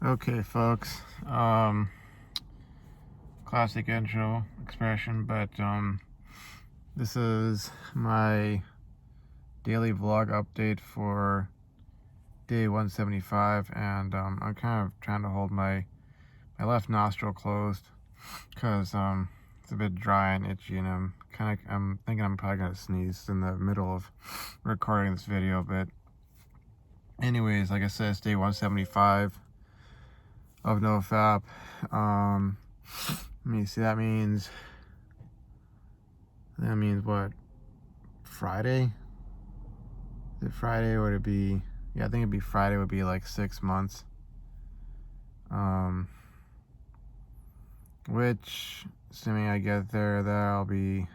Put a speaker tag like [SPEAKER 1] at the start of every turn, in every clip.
[SPEAKER 1] Okay, folks. Classic intro expression, but this is my daily vlog update for day 175, and I'm kind of trying to hold my left nostril closed because it's a bit dry and itchy, and I'm thinking I'm probably gonna sneeze in the middle of recording this video. But anyways, like I said, it's day 175 of Nofap. Let me see. That means what? Friday? Is it Friday, or would it be? Yeah, I think it'd be Friday. Would be like 6 months. Which, assuming I get there, that'll be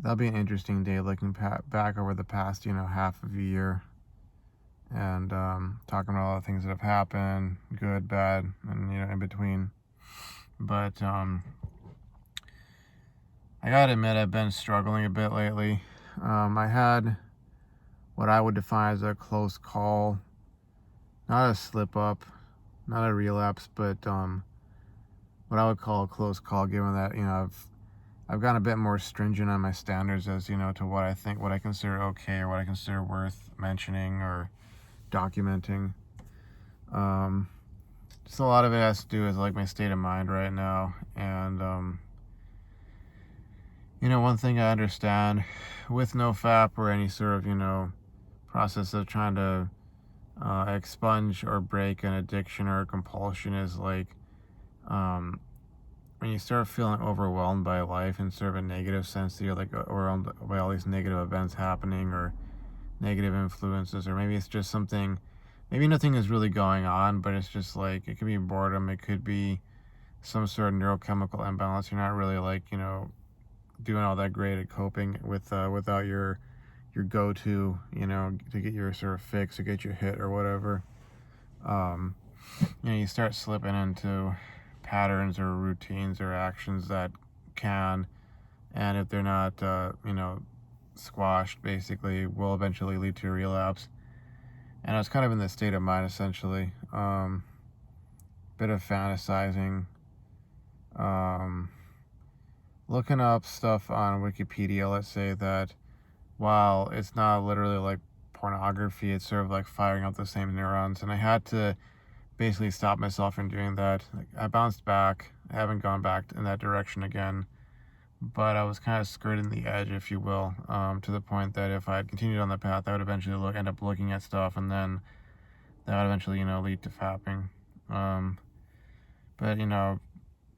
[SPEAKER 1] an interesting day. Looking back over the past, half of a year, and talking about all the things that have happened, good, bad, and in between. But I gotta admit, I've been struggling a bit lately. I had what I would define as a close call, not a slip up, not a relapse, but what I would call a close call, given that I've gotten a bit more stringent on my standards as to what I consider okay, or what I consider worth mentioning or documenting. Just a lot of it has to do with like my state of mind right now, and one thing I understand with Nofap or any sort of process of trying to expunge or break an addiction or a compulsion is like when you start feeling overwhelmed by life in sort of a negative sense, that you're like overwhelmed by all these negative events happening or negative influences, or maybe it's just something, maybe nothing is really going on, but it's just like, it could be boredom, it could be some sort of neurochemical imbalance. You're not really like doing all that great at coping with without your go-to, to get your sort of fix or get your hit or whatever. You start slipping into patterns or routines or actions that can, and if they're not squashed, basically will eventually lead to a relapse. And I was kind of in this state of mind, essentially. Bit of fantasizing, looking up stuff on Wikipedia. Let's say that while it's not literally like pornography, it's sort of like firing up the same neurons, and I had to basically stop myself from doing that. Like, I bounced back. I haven't gone back in that direction again, but I was kind of skirting the edge, if you will, to the point that if I had continued on the path, I would eventually end up looking at stuff, and then that would eventually, lead to fapping. But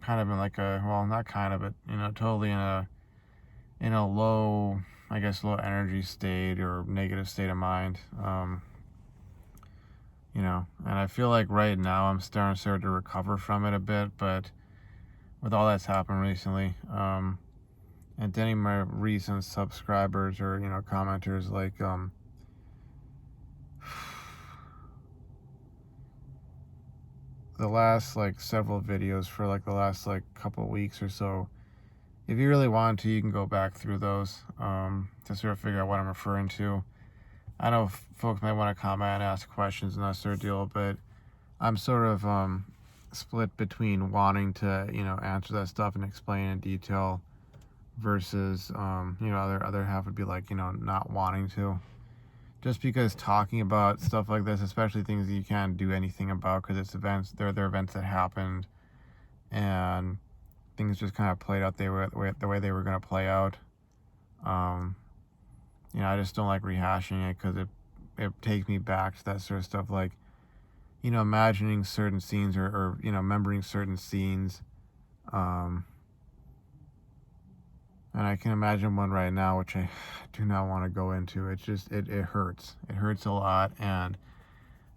[SPEAKER 1] kind of in like a, well, not kind of, but totally in a low, I guess, low energy state or negative state of mind. And I feel like right now I'm starting to recover from it a bit, but with all that's happened recently, and to any of my recent subscribers or commenters, like the last like several videos for like the last like couple of weeks or so, if you really want to, you can go back through those to sort of figure out what I'm referring to. I know folks might want to comment and ask questions and that sort of deal, but I'm sort of split between wanting to answer that stuff and explain in detail versus other half would be like not wanting to, just because talking about stuff like this, especially things that you can't do anything about because it's events, they're events that happened, and things just kind of played out the way they were going to play out. I just don't like rehashing it because it takes me back to that sort of stuff, like imagining certain scenes or remembering certain scenes. And I can imagine one right now, which I do not want to go into. It's just, it hurts. It hurts a lot. And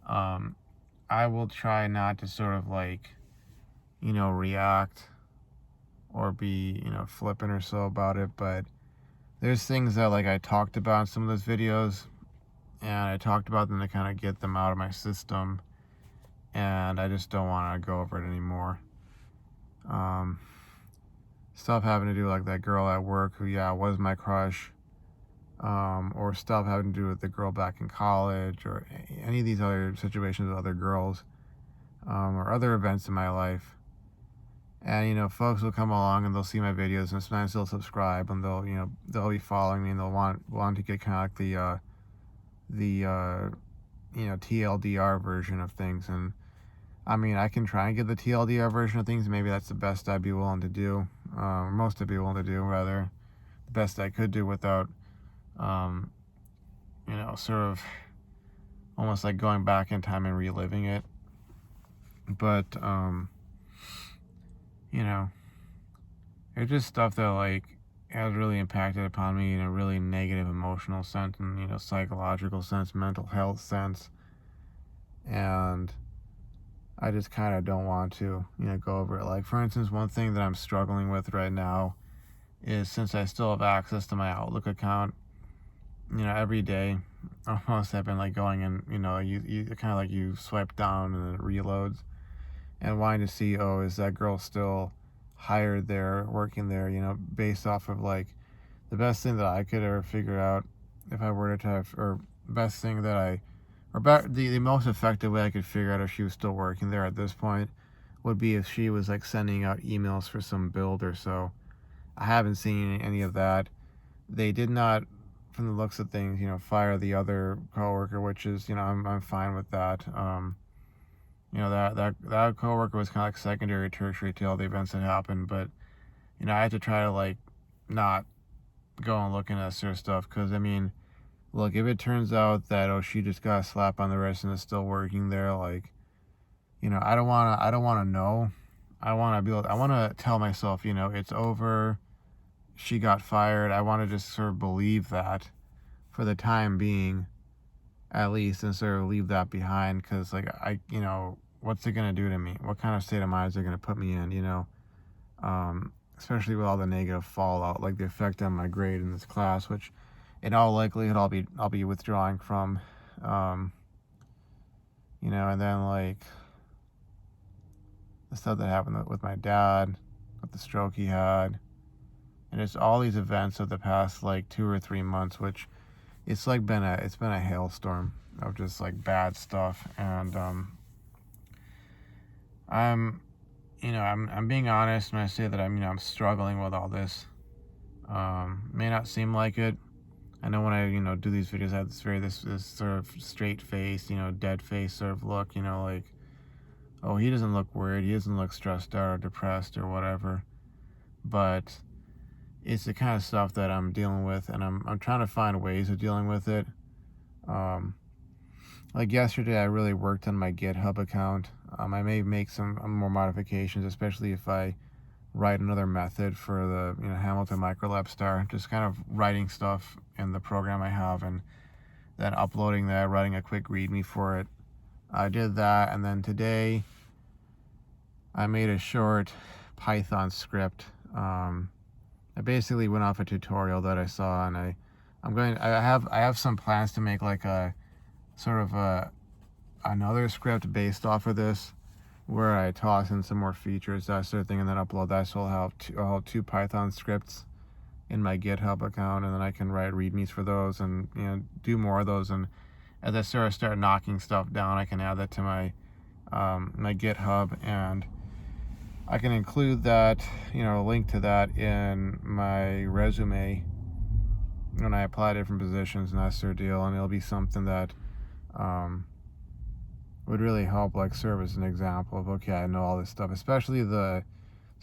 [SPEAKER 1] I will try not to sort of like, react or be, flippant or so about it. But there's things that like I talked about in some of those videos, and I talked about them to kind of get them out of my system. And I just don't want to go over it anymore. Stuff having to do like that girl at work who, was my crush, or stuff having to do with the girl back in college, or any of these other situations with other girls. or other events in my life. And, folks will come along and they'll see my videos, and sometimes they'll subscribe, and they'll be following me, and they'll want to get kind of like the TLDR version of things. And I mean, I can try and get the TLDR version of things. Maybe that's the best I'd be willing to do, most I'd be willing to do, rather, the best I could do without, sort of almost like going back in time and reliving it. But, it's just stuff that, like, has really impacted upon me in a really negative emotional sense, and, psychological sense, mental health sense. And I just kind of don't want to, go over it. Like, for instance, one thing that I'm struggling with right now is, since I still have access to my Outlook account, every day, almost, I've been, like, going and, you kind of like you swipe down and it reloads, and wanting to see, oh, is that girl still hired there, working there, based off of, like, the best thing that I could ever figure out if I were to have, or best thing that the most effective way I could figure out if she was still working there at this point would be if she was, like, sending out emails for some build or so. I haven't seen any of that. They did not, from the looks of things, fire the other coworker, which is, I'm fine with that. That coworker was kind of like secondary, tertiary to all the events that happened, but I had to try to, like, not go and look into that sort of stuff, because I mean, look, if it turns out that, oh, she just got a slap on the wrist and is still working there, like, I don't want to know. I want to tell myself, it's over, she got fired. I want to just sort of believe that for the time being, at least, and sort of leave that behind, because, like, what's it going to do to me? What kind of state of mind is it going to put me in, especially with all the negative fallout, like the effect on my grade in this class, which in all likelihood I'll be withdrawing from, and then, like, the stuff that happened with my dad, with the stroke he had, and it's all these events of the past, like, 2 or 3 months, which it's been a hailstorm of just, like, bad stuff. And I'm being honest when I say that I'm struggling with all this. May not seem like it. I know when I do these videos, I have this sort of straight face, dead face sort of look, like, oh, he doesn't look worried, he doesn't look stressed out or depressed or whatever. But it's the kind of stuff that I'm dealing with, and I'm trying to find ways of dealing with it. Like yesterday, I really worked on my GitHub account. I may make some more modifications, especially if I write another method for the Hamilton Microlab star. Just kind of writing stuff in the program I have, and then uploading that, writing a quick README for it. I did that, and then today I made a short Python script. I basically went off a tutorial that I saw, and I have some plans to make, like, a sort of another script based off of this, where I toss in some more features, that sort of thing, and then upload that. So I'll have two Python scripts in my GitHub account, and then I can write READMEs for those, and do more of those. And as I start knocking stuff down, I can add that to my my GitHub, and I can include that, a link to that in my resume when I apply to different positions and that sort of deal. And it'll be something that would really help, like, serve as an example of, okay, I know all this stuff, especially the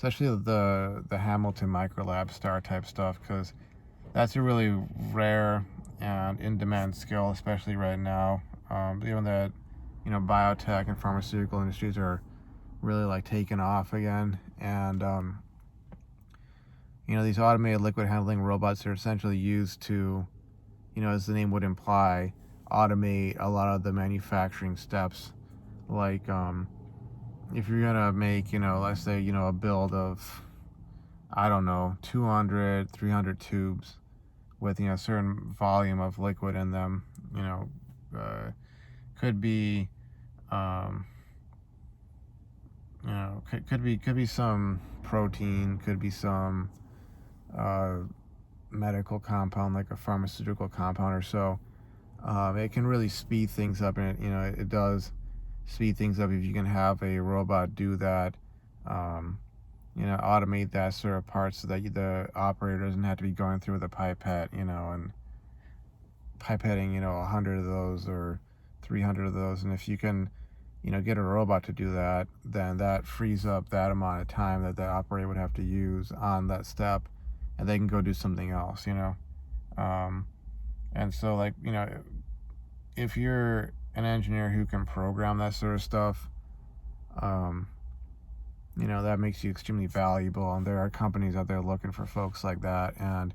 [SPEAKER 1] Hamilton Microlab star type stuff, because that's a really rare and in-demand skill, especially right now. Given that biotech and pharmaceutical industries are really, like, taking off again, and these automated liquid handling robots are essentially used to, as the name would imply, automate a lot of the manufacturing steps. Like, if you're gonna make, let's say, a build of, I don't know, 200, 300 tubes with, a certain volume of liquid in them, could be, could be some protein, could be some medical compound, like a pharmaceutical compound or so. It can really speed things up, and it does speed things up if you can have a robot do that. Automate that sort of part so that the operator doesn't have to be going through with a pipette, and pipetting, 100 of those or 300 of those. And if you can, get a robot to do that, then that frees up that amount of time that the operator would have to use on that step, and they can go do something else. And so, like, if you're an engineer who can program that sort of stuff, that makes you extremely valuable. And there are companies out there looking for folks like that. And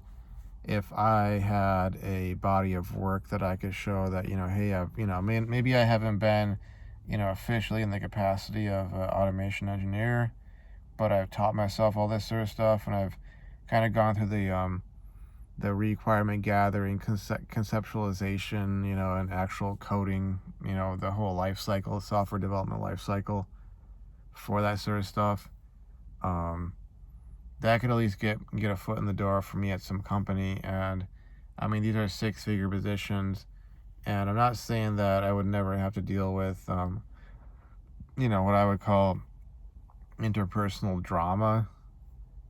[SPEAKER 1] if I had a body of work that I could show that, hey, maybe I haven't been, officially in the capacity of an automation engineer, but I've taught myself all this sort of stuff, and I've kind of gone through the requirement gathering, conceptualization, and actual coding, the whole life cycle, software development life cycle for that sort of stuff. That could at least get a foot in the door for me at some company. And I mean, these are 6-figure positions, and I'm not saying that I would never have to deal with, what I would call interpersonal drama,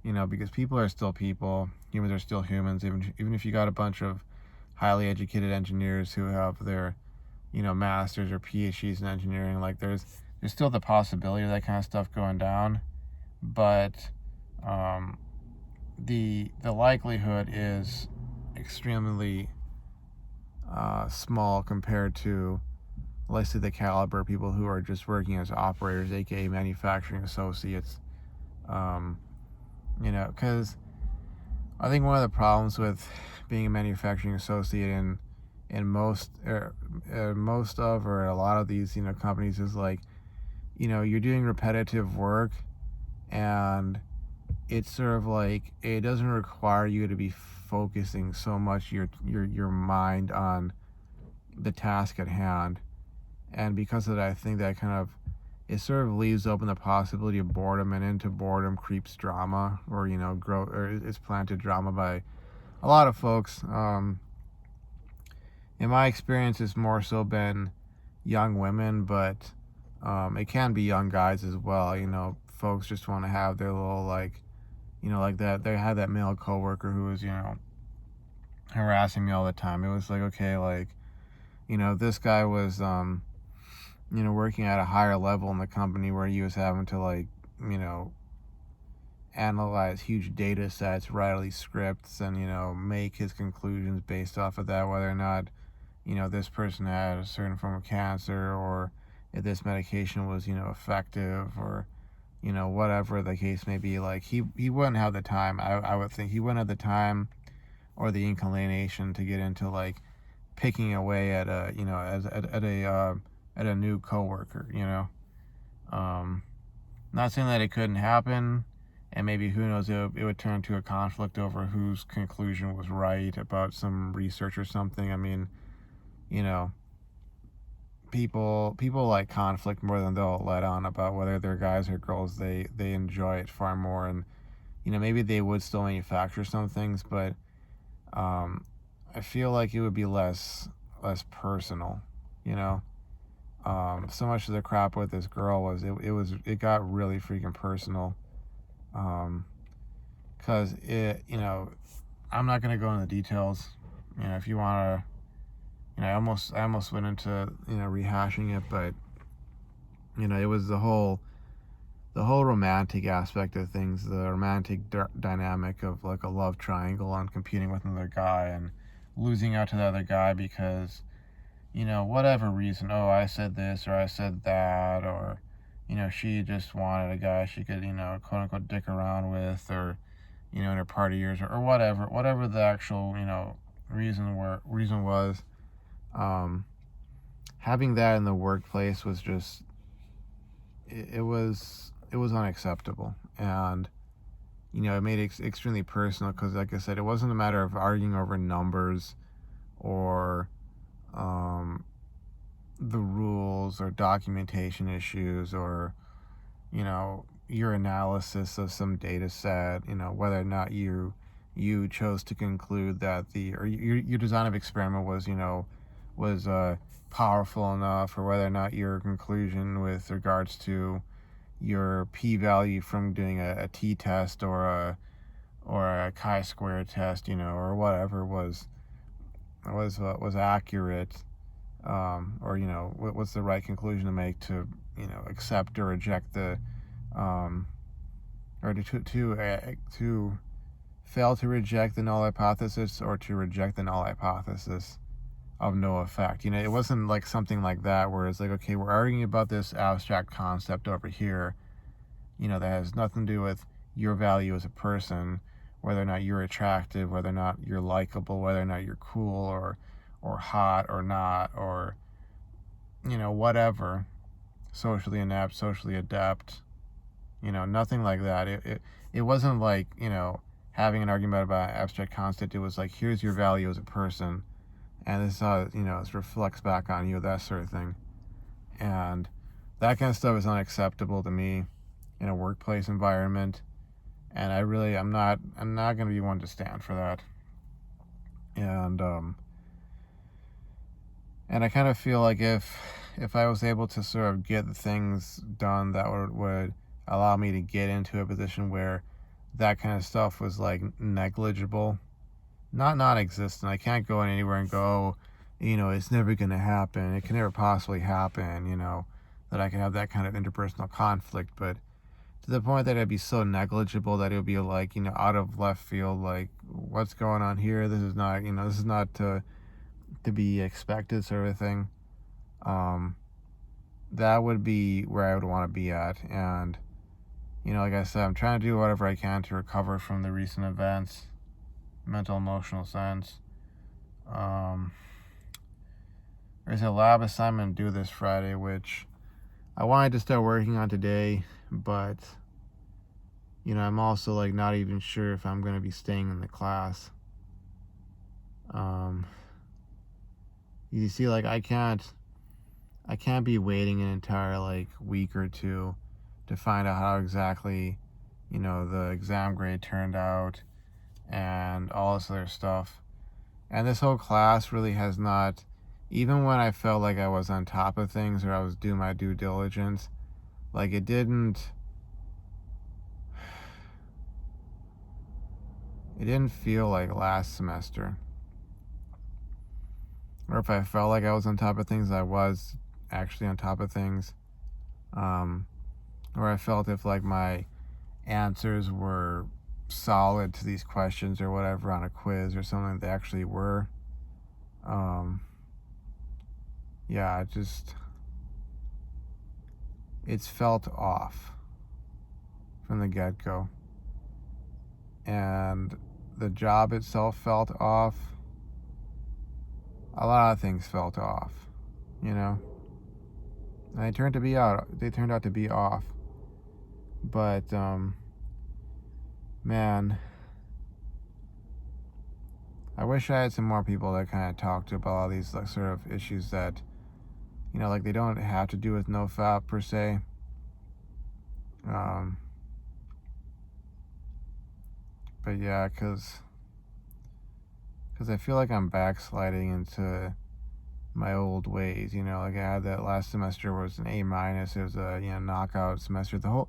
[SPEAKER 1] because people are still people, humans are still humans, even if you got a bunch of highly educated engineers who have their, masters or PhDs in engineering. Like, there's still the possibility of that kind of stuff going down, but the likelihood is extremely small compared to, let's say, the caliber of people who are just working as operators, aka manufacturing associates. Because I think one of the problems with being a manufacturing associate in most of, or a lot of these, companies, is like, you're doing repetitive work, and it's sort of like it doesn't require you to be focusing so much your mind on the task at hand. And because of that, I think that kind of, it sort of leaves open the possibility of boredom, and into boredom creeps drama, or is planted drama by a lot of folks. In my experience, it's more so been young women, but it can be young guys as well. Folks just want to have their little, like, like that. They had that male coworker who was, harassing me all the time. It was like, okay, like, this guy was, working at a higher level in the company where he was having to, like, analyze huge data sets, write all these scripts, and, make his conclusions based off of that, whether or not, this person had a certain form of cancer, or if this medication was, effective, or, whatever the case may be. Like, he wouldn't have the time. I would think he wouldn't have the time or the inclination to get into, like, picking away at a, at a new coworker. Not saying that it couldn't happen, and maybe, who knows, it would turn to a conflict over whose conclusion was right about some research or something. I mean, people like conflict more than they'll let on about whether they're guys or girls. They enjoy it far more, and maybe they would still manufacture some things, but I feel like it would be less personal. So much of the crap with this girl was it got really freaking personal, because I'm not gonna go into the details. If you want to, I almost went into rehashing it, but it was the whole romantic aspect of things, the romantic dynamic of, like, a love triangle on competing with another guy and losing out to the other guy because, whatever reason, oh, I said this or I said that, or, she just wanted a guy she could, quote unquote, dick around with, or, in her party years, or whatever the actual, reason was. Having that in the workplace was just, it was unacceptable. And it made it extremely personal, because, like I said, it wasn't a matter of arguing over numbers or the rules or documentation issues, or your analysis of some data set, whether or not you chose to conclude that your design of experiment was was powerful enough, or whether or not your conclusion with regards to your p-value from doing a t-test or a chi-square test, or whatever was accurate, or what's the right conclusion to make to accept or reject the or to fail to reject the null hypothesis, or to reject the null hypothesis of no effect. It wasn't like something like that where it's like, okay, we're arguing about this abstract concept over here, that has nothing to do with your value as a person, whether or not you're attractive, whether or not you're likable, whether or not you're cool or hot or not, or whatever, socially inept, socially adept, nothing like that. It wasn't like, having an argument about an abstract concept. It was like, here's your value as a person, and this is how, this reflects back on you, that sort of thing. And that kind of stuff is unacceptable to me in a workplace environment. And I'm not going to be one to stand for that. And I kind of feel like if I was able to sort of get things done that would allow me to get into a position where that kind of stuff was like negligible, not non-existent. I can't go anywhere and go, it's never going to happen. It can never possibly happen, that I can have that kind of interpersonal conflict. But to the point that it'd be so negligible that it would be like, out of left field, like, what's going on here? This is not to be expected, sort of thing. That would be where I would want to be at. And, like I said, I'm trying to do whatever I can to recover from the recent events, mental, emotional sense. There's a lab assignment due this Friday, which I wanted to start working on today, but I'm also like not even sure if I'm going to be staying in the class. You see, like, I can't be waiting an entire like week or two to find out how exactly the exam grade turned out and all this other stuff. And this whole class really has not, even when I felt like I was on top of things or I was doing my due diligence, like, it didn't feel like last semester. Or if I felt like I was on top of things, I was actually on top of things. Or I felt if like my answers were solid to these questions or whatever on a quiz or something, they actually were. Yeah, it's felt off from the get-go. And the job itself felt off. A lot of things felt off, and they turned out to be off. But man, I wish I had some more people that kind of talked about all these like sort of issues that like they don't have to do with Nofap per se. But yeah, because I feel like I'm backsliding into my old ways. Like I had that last semester was an A-. It was a knockout semester. The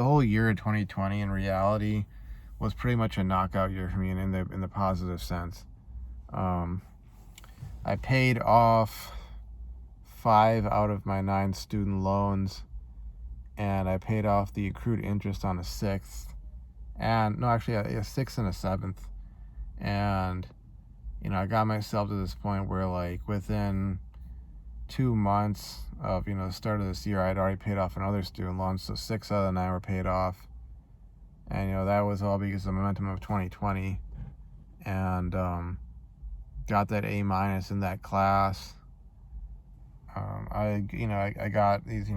[SPEAKER 1] whole year of 2020 in reality was pretty much a knockout year for me, in the positive sense. I paid off 5 out of my 9 student loans, and I paid off the accrued interest on a 6th, and no, actually a 6th and a 7th. And I got myself to this point where, like, within 2 months of the start of this year, I'd already paid off another student loan. So 6 out of the 9 were paid off, and that was all because of the momentum of 2020. And got that A- in that class. I got these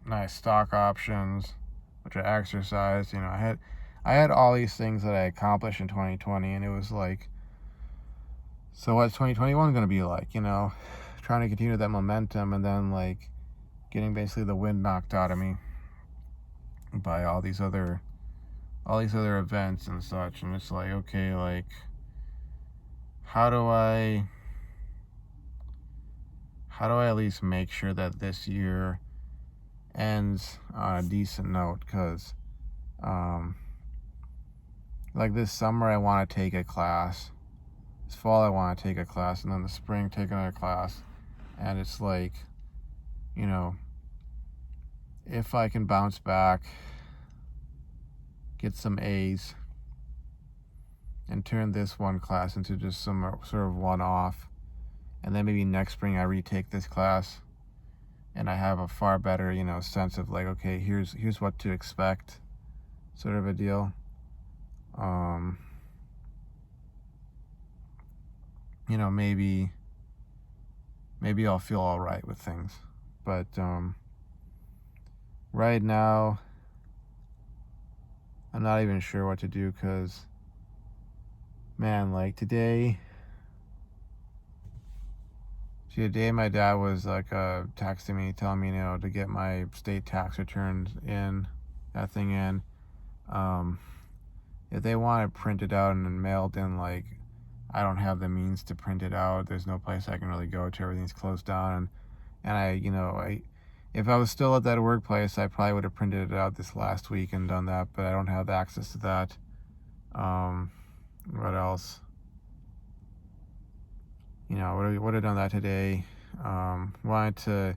[SPEAKER 1] nice stock options, which I exercised. I had all these things that I accomplished in 2020, and it was like, so what's 2021 going to be like? Trying to continue that momentum, and then like getting basically the wind knocked out of me by all these other events and such. And it's like, okay, like, how do I how do I at least make sure that this year ends on a decent note? Because like this summer I want to take a class, this fall I want to take a class, and then the spring take another class. And it's like, you know, if I can bounce back, get some A's, and turn this one class into just some sort of one-off, and then maybe next spring I retake this class, and I have a far better, sense of like, okay, here's what to expect, sort of a deal. Maybe I'll feel all right with things, but right now I'm not even sure what to do, because man, like today my dad was like texting me, telling me, to get my state tax returns in, that thing in. If they want it printed out and mailed in, like, I don't have the means to print it out. There's no place I can really go to. Everything's closed down. And if I was still at that workplace, I probably would have printed it out this last week and done that, but I don't have the access to that. What else? Would have done that today. Wanted to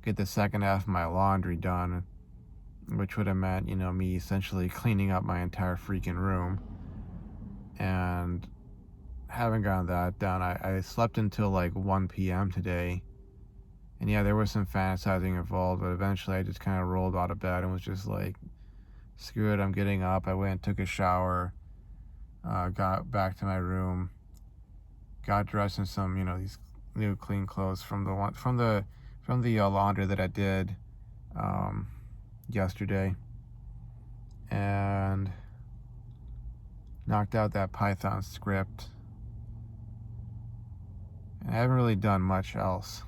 [SPEAKER 1] get the second half of my laundry done, which would have meant, me essentially cleaning up my entire freaking room. And haven't gotten that done. I slept until like 1 p.m. today. And yeah, there was some fantasizing involved, but eventually I just kind of rolled out of bed and was just like, screw it, I'm getting up. I went and took a shower, got back to my room, got dressed in some, these new clean clothes from the laundry that I did yesterday, and knocked out that Python script. And I haven't really done much else,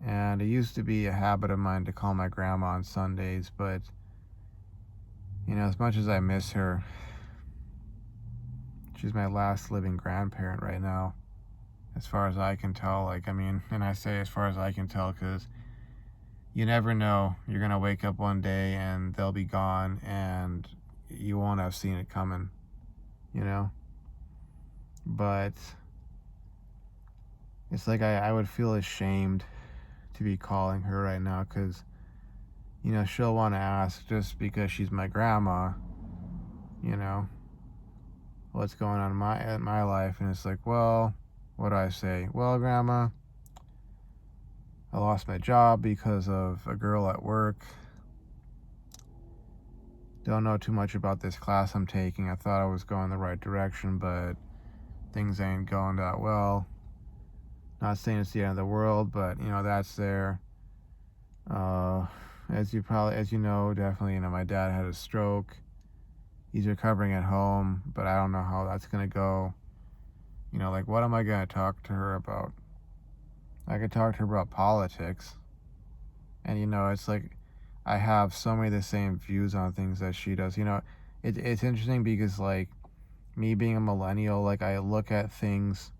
[SPEAKER 1] And it used to be a habit of mine to call my grandma on Sundays, but, as much as I miss her, she's my last living grandparent right now, as far as I can tell. And I say as far as I can tell because you never know. You're going to wake up one day and they'll be gone and you won't have seen it coming, But it's like I would feel ashamed to be calling her right now because, she'll want to ask just because she's my grandma, what's going on in my life. And it's like, well, what do I say? Well, grandma, I lost my job because of a girl at work. Don't know too much about this class I'm taking. I thought I was going the right direction, but things ain't going that well. Not saying it's the end of the world, but that's there. As you know, definitely, my dad had a stroke. He's recovering at home, but I don't know how that's gonna go. Like, what am I gonna talk to her about? I could talk to her about politics, and it's like I have so many of the same views on things that she does. It's interesting because, like, me being a millennial, like, I look at things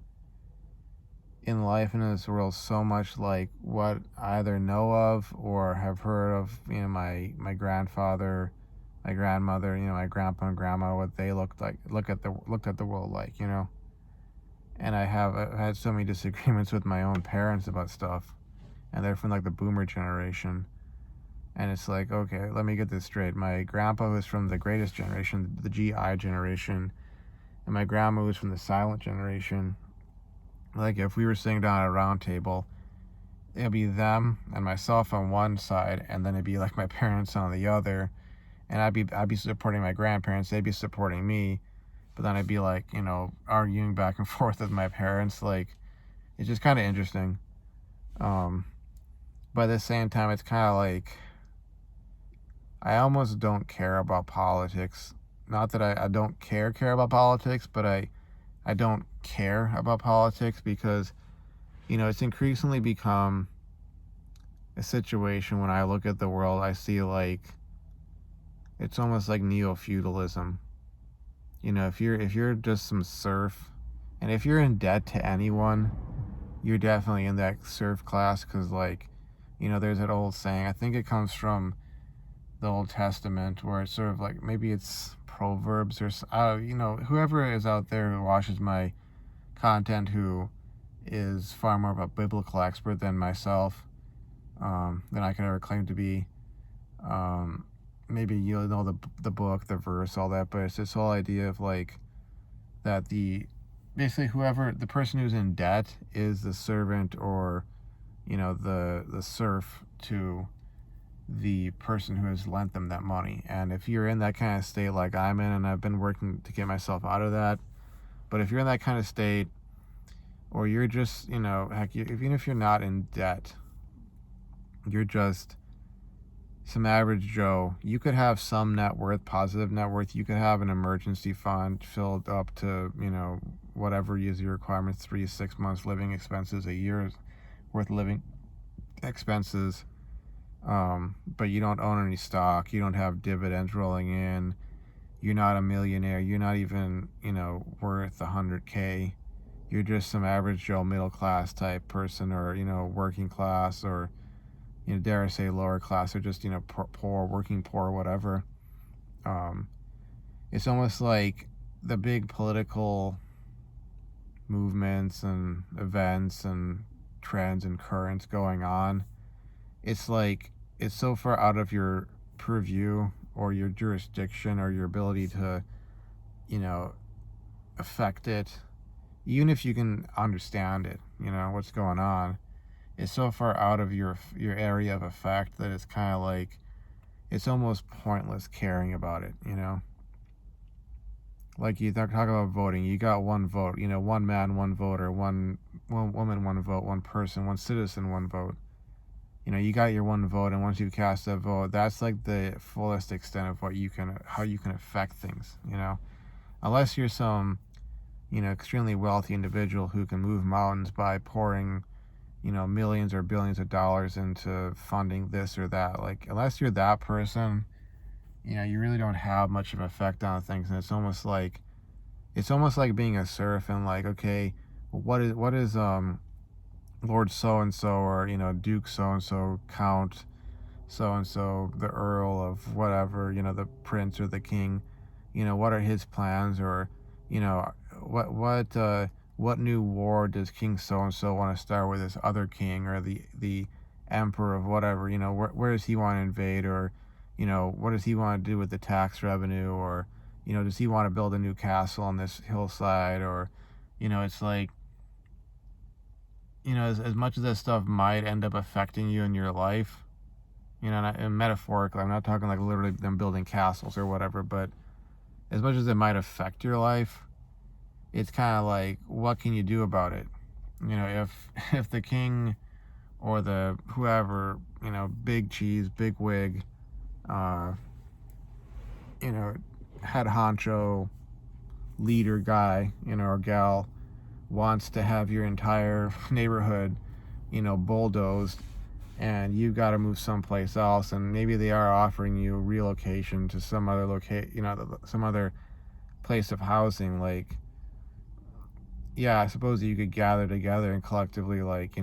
[SPEAKER 1] in life and in this world so much like what I either know of or have heard of, my grandfather, my grandmother, my grandpa and grandma, what they looked at the world like, And I've had so many disagreements with my own parents about stuff, and they're from like the boomer generation. And it's like, okay, let me get this straight. My grandpa was from the greatest generation, the GI generation, and my grandma was from the silent generation. Like, if we were sitting down at a round table, it'd be them and myself on one side, and then it'd be like my parents on the other, and I'd be supporting my grandparents, they'd be supporting me, but then I'd be like, arguing back and forth with my parents. Like, it's just kind of interesting. But at the same time, it's kind of like I almost don't care about politics. Not that I don't care about politics, but I don't care about politics because, it's increasingly become a situation when I look at the world, I see like it's almost like neo-feudalism. If you're just some serf And if you're in debt to anyone, you're definitely in that serf class, because, like, there's that old saying, I think it comes from the Old Testament, where it's sort of like, maybe it's Proverbs or, whoever is out there who watches my content who is far more of a biblical expert than myself, than I can ever claim to be. Maybe you'll know the book, the verse, all that, but it's this whole idea of, like, that basically whoever, the person who's in debt is the servant, or, the serf to the person who has lent them that money. And if you're in that kind of state like I'm in, and I've been working to get myself out of that, but if you're in that kind of state, or you're just, heck, even if you're not in debt, you're just some average Joe, you could have some net worth, positive net worth. You could have an emergency fund filled up to, whatever is your requirements, 3 to 6 months living expenses, a year's worth living expenses. But you don't own any stock. You don't have dividends rolling in. You're not a millionaire. You're not even, worth 100K. You're just some average Joe, middle class type person, or, working class, or, dare I say lower class, or just, poor, working poor, whatever. It's almost like the big political movements and events and trends and currents going on. It's like, it's so far out of your purview, or your jurisdiction, or your ability to, affect it. Even if you can understand it, what's going on, it's so far out of your area of effect that it's kind of like, it's almost pointless caring about it. Like, you talk about voting, you got one vote, one man, one voter, one woman, one vote, one person, one citizen, one vote. You got your one vote, and once you cast that vote, that's like the fullest extent of how you can affect things. Unless you're some, extremely wealthy individual who can move mountains by pouring, millions or billions of dollars into funding this or that. Like, unless you're that person, you really don't have much of an effect on things. And it's almost like being a serf, and, like, okay, what is Lord so and so, or, Duke so and so, Count so and so, the Earl of whatever, the Prince or the King, what are his plans, or, what new war does King so and so want to start with this other king, or the Emperor of whatever, where does he want to invade, or, what does he want to do with the tax revenue, or, does he want to build a new castle on this hillside, or, it's like, as much as that stuff might end up affecting you in your life, and metaphorically, I'm not talking like literally them building castles or whatever, but as much as it might affect your life, it's kind of like, what can you do about it? If the king, or the whoever, big cheese, big wig, head honcho, leader guy, or gal, wants to have your entire neighborhood, bulldozed, and you got to move someplace else, and maybe they are offering you relocation to some other some other place of housing. Like, yeah, I suppose you could gather together and collectively, like,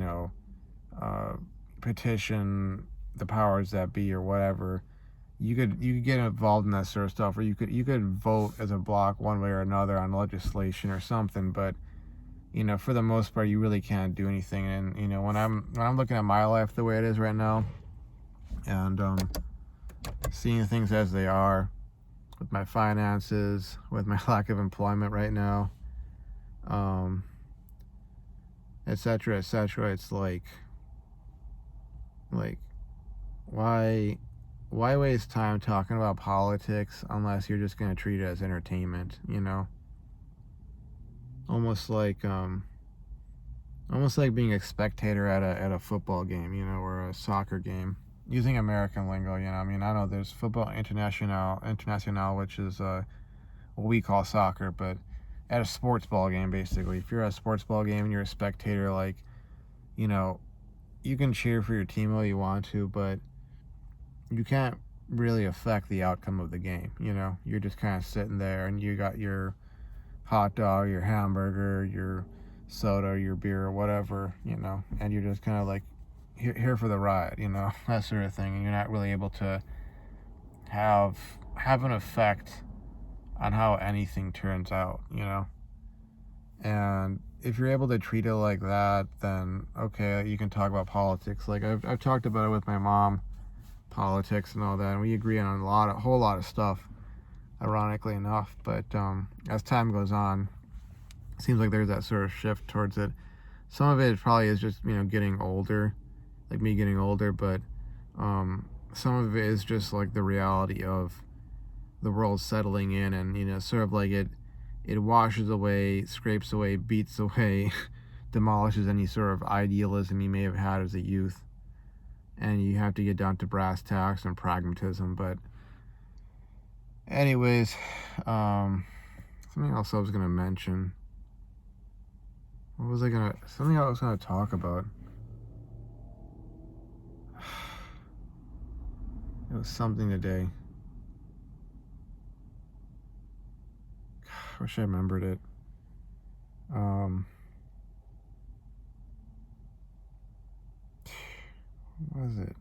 [SPEAKER 1] petition the powers that be, or whatever. You could get involved in that sort of stuff, or you could vote as a block one way or another on legislation or something. But, for the most part, you really can't do anything. And, when I'm looking at my life the way it is right now, and seeing things as they are, with my finances, with my lack of employment right now, etc., etc., it's like, why waste time talking about politics unless you're just going to treat it as entertainment? Almost like being a spectator at a football game, or a soccer game, using American lingo. I know there's football international, which is what we call soccer, but at a sports ball game, basically, if you're at a sports ball game and you're a spectator, like, you can cheer for your team all you want to, but you can't really affect the outcome of the game. You're just kind of sitting there, and you got your hot dog, your hamburger, your soda, your beer, or whatever, you know, and you're just kind of like here for the ride, you know, that sort of thing, and you're not really able to have an effect on how anything turns out, you know. And if you're able to treat it like that, then okay, you can talk about politics. Like I've talked about it with my mom, politics and all that, and we agree on a whole lot of stuff, ironically enough. But as time goes on, it seems like there's that sort of shift towards it. Some of it probably is just, you know, getting older, like me getting older, but some of it is just like the reality of the world settling in, and, you know, sort of like it washes away, scrapes away, beats away, demolishes any sort of idealism you may have had as a youth, and you have to get down to brass tacks and pragmatism. But anyways, something else I was gonna mention. Something I was gonna talk about. It was something today. I wish I remembered it. What was it?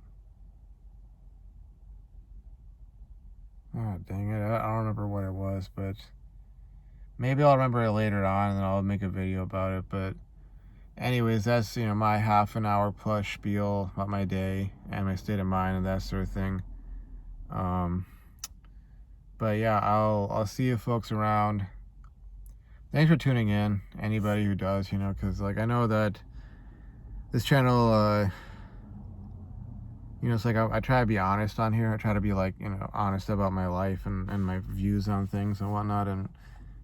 [SPEAKER 1] Oh, dang it. I don't remember what it was, but maybe I'll remember it later on and then I'll make a video about it. But anyways, that's, you know, my half an hour plus spiel about my day and my state of mind and that sort of thing. But yeah, I'll see you folks around. Thanks for tuning in, anybody who does, you know, because like I know that this channel, you know, it's like I try to be honest on here. I try to be, like, you know, honest about my life and my views on things and whatnot. And,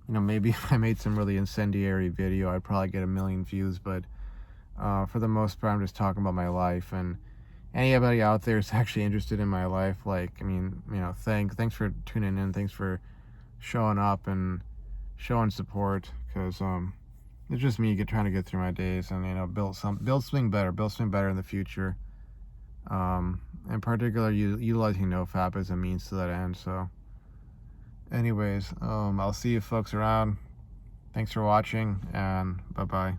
[SPEAKER 1] you know, maybe if I made some really incendiary video, I'd probably get 1 million views. But for the most part, I'm just talking about my life. And anybody out there is actually interested in my life, like, I mean, you know, thanks for tuning in. Thanks for showing up and showing support, because it's just me trying to get through my days and, you know, build something better in the future. In particular, utilizing Nofap as a means to that end. So anyways, I'll see you folks around. Thanks for watching, and bye bye.